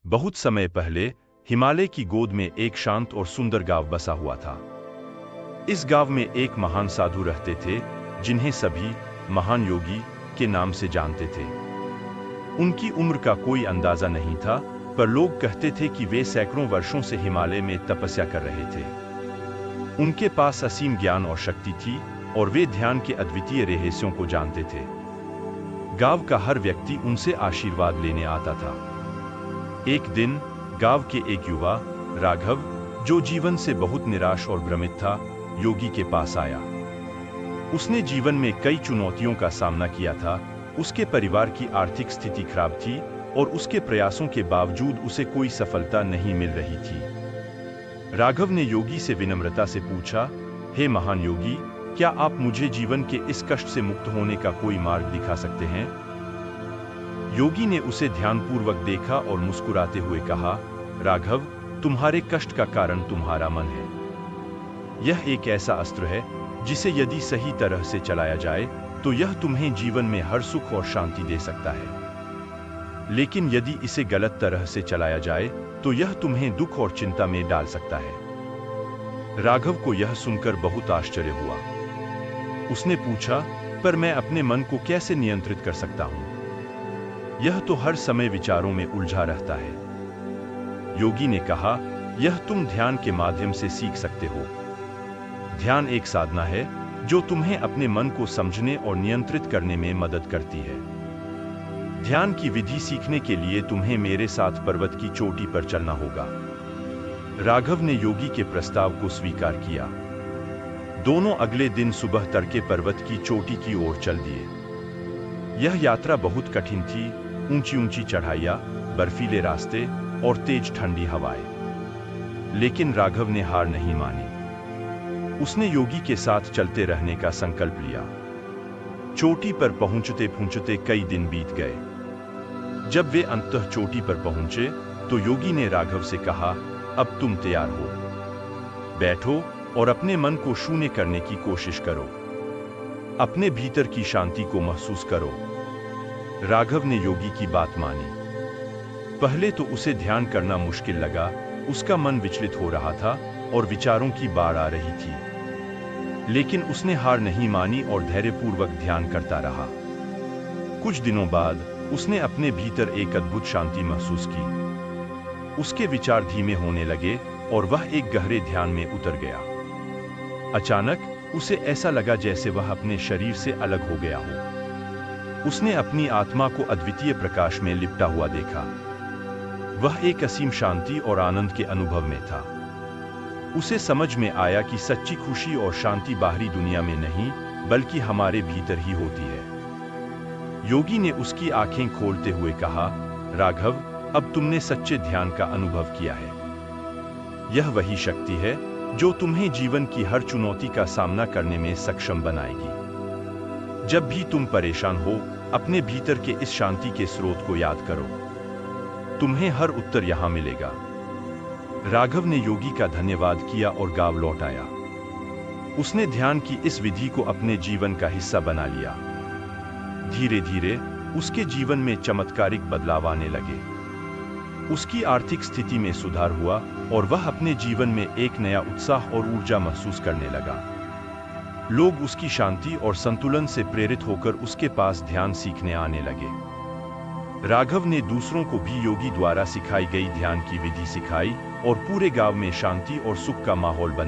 बहुत समय पहले हिमालय की गोद में एक शांत और सुंदर गांव बसा हुआ था। इस गांव में एक महान साधु रहते थे, जिन्हें सभी महान योगी के नाम से जानते थे। उनकी उम्र का कोई अंदाजा नहीं था, पर लोग कहते थे कि वे सैकड़ों वर्षों से हिमालय में तपस्या कर रहे थे। उनके पास असीम ज्ञान और शक्ति थी, और वे ध्यान के अद्वितीय रहस्यों को जानते थे। गांव का हर व्यक्ति उनसे आशीर्वाद लेने आता था। एक दिन गांव के एक युवा राघव, जो जीवन से बहुत निराश और भ्रमित था, योगी के पास आया। उसने जीवन में कई चुनौतियों का सामना किया था। उसके परिवार की आर्थिक स्थिति खराब थी, और उसके प्रयासों के बावजूद उसे कोई सफलता नहीं मिल रही थी। राघव ने योगी से विनम्रता से पूछा, हे महान योगी, क्या आप मुझे जीवन के इस कष्ट से मुक्त होने का कोई मार्ग दिखा सकते हैं? योगी ने उसे ध्यानपूर्वक देखा और मुस्कुराते हुए कहा, राघव, तुम्हारे कष्ट का कारण तुम्हारा मन है। यह एक ऐसा अस्त्र है जिसे यदि सही तरह से चलाया जाए तो यह तुम्हें जीवन में हर सुख और शांति दे सकता है। लेकिन यदि इसे गलत तरह से चलाया जाए तो यह तुम्हें दुख और चिंता में डाल सकता है। राघव को यह सुनकर बहुत आश्चर्य हुआ। उसने पूछा, पर मैं अपने मन को कैसे नियंत्रित कर सकता हूं? यह तो हर समय विचारों में उलझा रहता है। योगी ने कहा, यह तुम ध्यान के माध्यम से सीख सकते हो। ध्यान एक साधना है जो तुम्हें अपने मन को समझने और नियंत्रित करने में मदद करती है। ध्यान की विधि सीखने के लिए तुम्हें मेरे साथ पर्वत की चोटी पर चलना होगा। राघव ने योगी के प्रस्ताव को स्वीकार किया। दोनों अगले दिन सुबह तड़के पर्वत की चोटी की ओर चल दिए। यह यात्रा बहुत कठिन थी। ऊंची ऊंची चढ़ाइयां, बर्फीले रास्ते और तेज ठंडी हवाएं। लेकिन राघव ने हार नहीं मानी। उसने योगी के साथ चलते रहने का संकल्प लिया। चोटी पर पहुंचते पहुंचते कई दिन बीत गए। जब वे अंततः चोटी पर पहुंचे तो योगी ने राघव से कहा, अब तुम तैयार हो। बैठो और अपने मन को शून्य करने की कोशिश करो। अपने भीतर की शांति को महसूस करो। राघव ने योगी की बात मानी। पहले तो उसे ध्यान करना मुश्किल लगा। उसका मन विचलित हो रहा था और विचारों की बाढ़ आ रही थी। लेकिन उसने हार नहीं मानी और धैर्यपूर्वक ध्यान करता रहा। कुछ दिनों बाद उसने अपने भीतर एक अद्भुत शांति महसूस की। उसके विचार धीमे होने लगे और वह एक गहरे ध्यान में उतर गया। अचानक उसे ऐसा लगा जैसे वह अपने शरीर से अलग हो गया हो। उसने अपनी आत्मा को अद्वितीय प्रकाश में लिपटा हुआ देखा। वह एक असीम शांति और आनंद के अनुभव में था। उसे समझ में आया कि सच्ची खुशी और शांति बाहरी दुनिया में नहीं, बल्कि हमारे भीतर ही होती है। योगी ने उसकी आंखें खोलते हुए कहा, राघव, अब तुमने सच्चे ध्यान का अनुभव किया है। यह वही शक्ति है जो तुम्हें जीवन की हर चुनौती का सामना करने में सक्षम बनाएगी। जब भी तुम परेशान हो, अपने भीतर के इस शांति के स्रोत को याद करो। तुम्हें हर उत्तर यहां मिलेगा। राघव ने योगी का धन्यवाद किया और गांव लौट आया। उसने ध्यान की इस विधि को अपने जीवन का हिस्सा बना लिया। धीरे धीरे उसके जीवन में चमत्कारिक बदलाव आने लगे। उसकी आर्थिक स्थिति में सुधार हुआ और वह अपने जीवन में एक नया उत्साह और ऊर्जा महसूस करने लगा। लोग उसकी शांति और संतुलन से प्रेरित होकर उसके पास ध्यान सीखने आने लगे। राघव ने दूसरों को भी योगी द्वारा सिखाई गई ध्यान की विधि सिखाई और पूरे गांव में शांति और सुख का माहौल बना।